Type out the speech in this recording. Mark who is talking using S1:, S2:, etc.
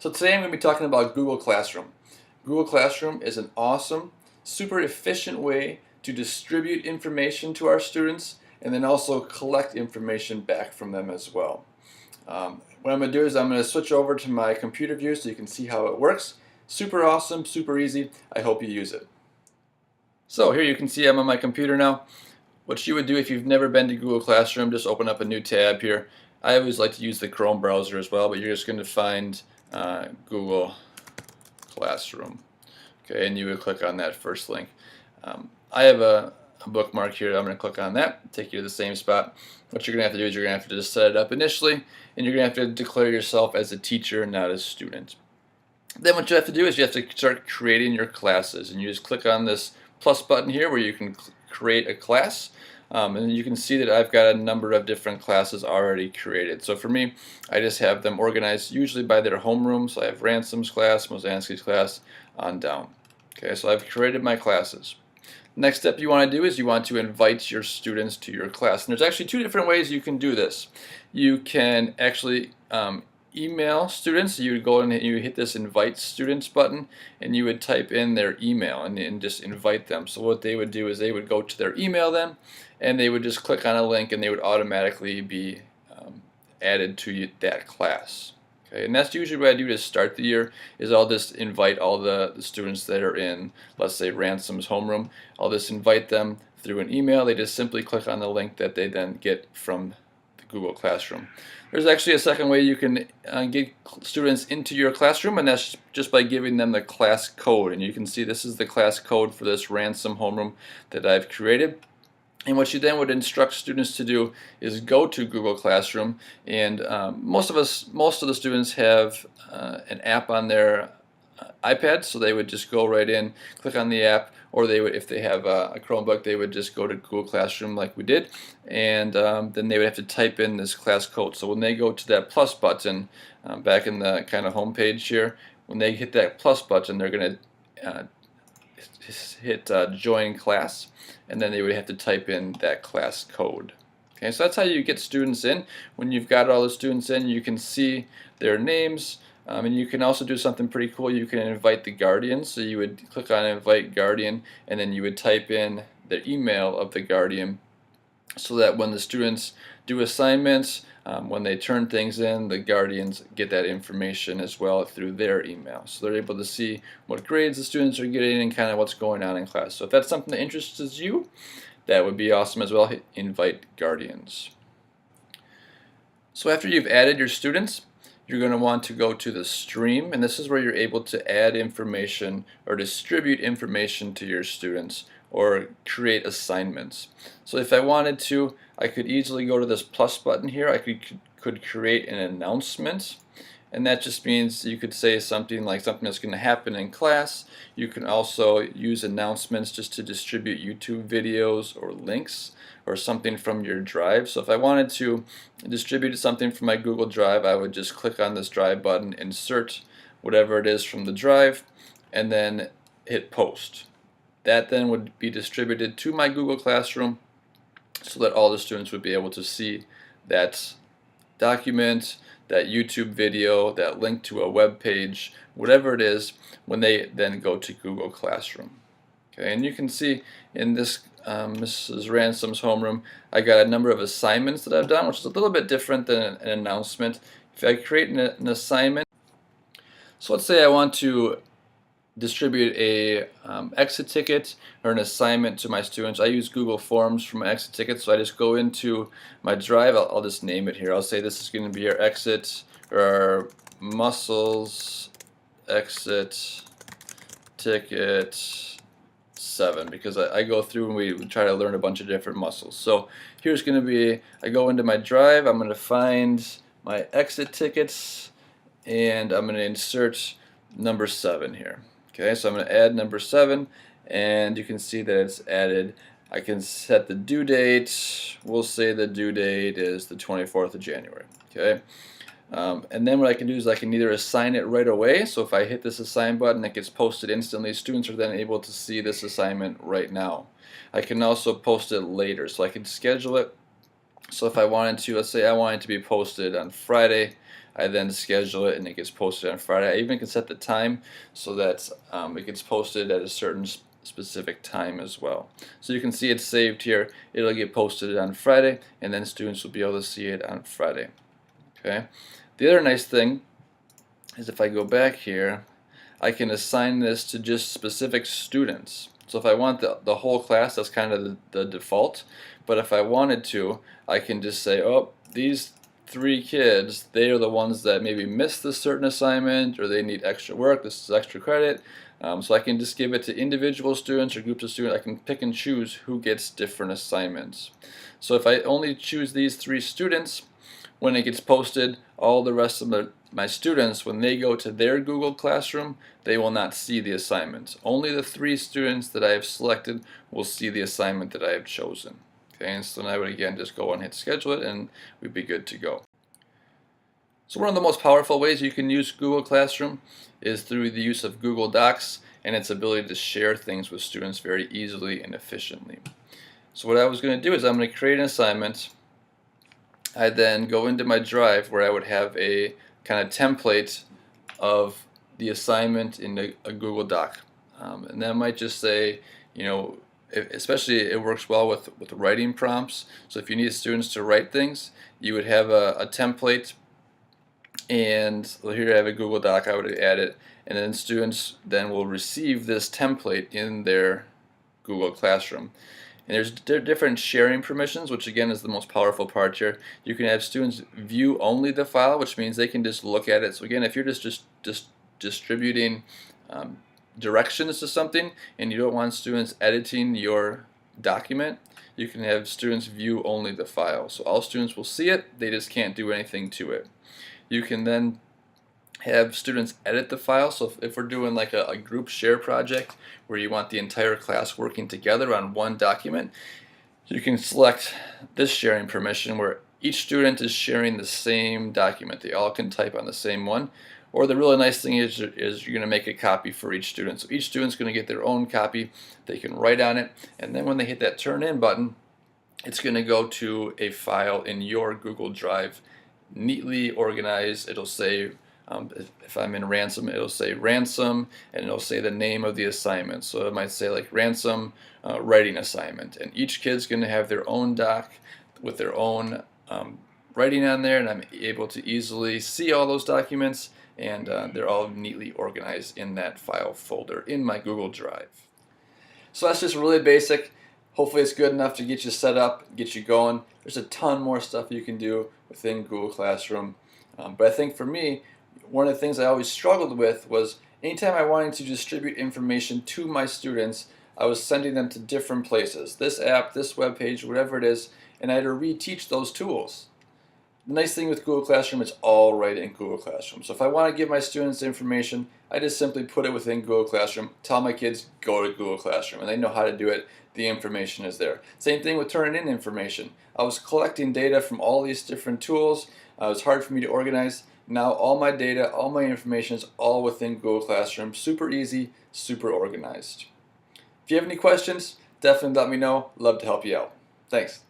S1: So today I'm going to be talking about Google Classroom. Google Classroom is an awesome, super efficient way to distribute information to our students and then also collect information back from them as well. What I'm going to do is I'm going to switch over to my computer view so you can see how it works. Super awesome, super easy. I hope you use it. So here you can see I'm on my computer now. What you would do if you've never been to Google Classroom, just open up a new tab here. I always like to use the Chrome browser as well, but you're just going to find Google Classroom. Okay, and you would click on that first link. I have a bookmark here. I'm going to click on that, take you to the same spot. What you're going to have to do is you're going to have to just set it up initially, and you're going to have to declare yourself as a teacher, not a student. Then what you have to do is you have to start creating your classes, and you just click on this plus button here where you can create a class. And you can see that I've got a number of different classes already created. So for me, I just have them organized usually by their homeroom. So I have Ransom's class, Mozansky's class, on down. Okay, so I've created my classes. Next step you want to do is you want to invite your students to your class. And there's actually two different ways you can do this. You can actually email students. You would go and you hit this invite students button and you would type in their email and just invite them. So what they would do is they would go to their email then and they would just click on a link and they would automatically be added to that class. Okay, and that's usually what I do to start the year is I'll just invite all the students that are in, let's say, Ransom's homeroom. I'll just invite them through an email. They just simply click on the link that they then get from the Google Classroom. There's actually a second way you can get students into your classroom, and that's just by giving them the class code. And you can see this is the class code for this Ransom homeroom that I've created. And what you then would instruct students to do is go to Google Classroom, and most of the students have an app on their iPad, so they would just go right in, click on the app, or they would, if they have a Chromebook, they would just go to Google Classroom like we did, and then they would have to type in this class code. So when they go to that plus button back in the kind of home page here, when they hit that plus button, they're going to hit join class, and then they would have to type in that class code. Okay, so that's how you get students in. When you've got all the students in, you can see their names, and you can also do something pretty cool. You can invite the guardian. So you would click on invite guardian, and then you would type in the email of the guardian, so that when the students do assignments, when they turn things in, the guardians get that information as well through their email. So they're able to see what grades the students are getting and kind of what's going on in class. So if that's something that interests you, that would be awesome as well. Hit invite guardians. So after you've added your students, you're going to want to go to the stream, and this is where you're able to add information or distribute information to your students or create assignments. So if I wanted to, I could easily go to this plus button here. I could create an announcement, and that just means you could say something like something that's going to happen in class. You can also use announcements just to distribute YouTube videos or links or something from your drive. So if I wanted to distribute something from my Google Drive, I would just click on this drive button, insert whatever it is from the drive, and then hit post. That then would be distributed to my Google Classroom so that all the students would be able to see that document, that YouTube video, that link to a web page, whatever it is, when they then go to Google Classroom. Okay, and you can see in this Mrs. Ransom's homeroom, I got a number of assignments that I've done, which is a little bit different than an announcement. If I create an assignment, so let's say I want to distribute a exit ticket or an assignment to my students. I use Google Forms for my exit ticket, so I just go into my drive. I'll just name it here. I'll say this is going to be our exit or our muscles exit ticket 7, because I go through and we try to learn a bunch of different muscles. So here's going to be, I go into my drive, I'm going to find my exit tickets, and I'm going to insert number 7 here. Okay, so I'm going to add number 7, and you can see that it's added. I can set the due date. We'll say the due date is the 24th of January. Okay, and then what I can do is I can either assign it right away. So if I hit this assign button, it gets posted instantly. Students are then able to see this assignment right now. I can also post it later, so I can schedule it So if I wanted to, let's say I wanted to be posted on Friday, I then schedule it and it gets posted on Friday. I even can set the time so that it gets posted at a certain specific time as well. So you can see it's saved here. It'll get posted on Friday, and then students will be able to see it on Friday. Okay. The other nice thing is if I go back here, I can assign this to just specific students. So if I want the whole class, that's kind of the default. But if I wanted to, I can just say, oh, these 3 kids, they are the ones that maybe missed a certain assignment, or they need extra work, this is extra credit. So I can just give it to individual students or groups of students. I can pick and choose who gets different assignments. So if I only choose these 3 students, when it gets posted, all the rest of my students, when they go to their Google Classroom, they will not see the assignment. Only the 3 students that I have selected will see the assignment that I have chosen. Okay, and so I would again just go and hit schedule it, and we'd be good to go. So one of the most powerful ways you can use Google Classroom is through the use of Google Docs and its ability to share things with students very easily and efficiently. So what I was going to do is I'm going to create an assignment. I then go into my drive where I would have a kind of template of the assignment in a Google Doc. And that might just say, you know, especially it works well with writing prompts. So if you need students to write things, you would have a template, and here I have a Google Doc, I would add it, and then students then will receive this template in their Google Classroom. And there's different sharing permissions, which again is the most powerful part here. You can have students view only the file, which means they can just look at it. So again, if you're just distributing directions to something and you don't want students editing your document, you can have students view only the file. So all students will see it, they just can't do anything to it. You can then have students edit the file. So if we're doing like a group share project where you want the entire class working together on one document, you can select this sharing permission where each student is sharing the same document. They all can type on the same one. Or the really nice thing is you're going to make a copy for each student. So each student's going to get their own copy. They can write on it, and then when they hit that turn in button, it's going to go to a file in your Google Drive, neatly organized. It'll say, if I'm in Ransom, it'll say Ransom, and it'll say the name of the assignment. So it might say like Ransom writing assignment, and each kid's going to have their own doc with their own writing on there, and I'm able to easily see all those documents, and they're all neatly organized in that file folder in my Google Drive. So that's just really basic. Hopefully it's good enough to get you set up, get you going. There's a ton more stuff you can do within Google Classroom. But I think for me, one of the things I always struggled with was anytime I wanted to distribute information to my students, I was sending them to different places. This app, this web page, whatever it is, and I had to reteach those tools. The nice thing with Google Classroom, it's all right in Google Classroom. So if I want to give my students information, I just simply put it within Google Classroom, tell my kids, go to Google Classroom, and they know how to do it. The information is there. Same thing with turning in information. I was collecting data from all these different tools. It was hard for me to organize. Now all my data, all my information is all within Google Classroom. Super easy, super organized. If you have any questions, definitely let me know. Love to help you out. Thanks.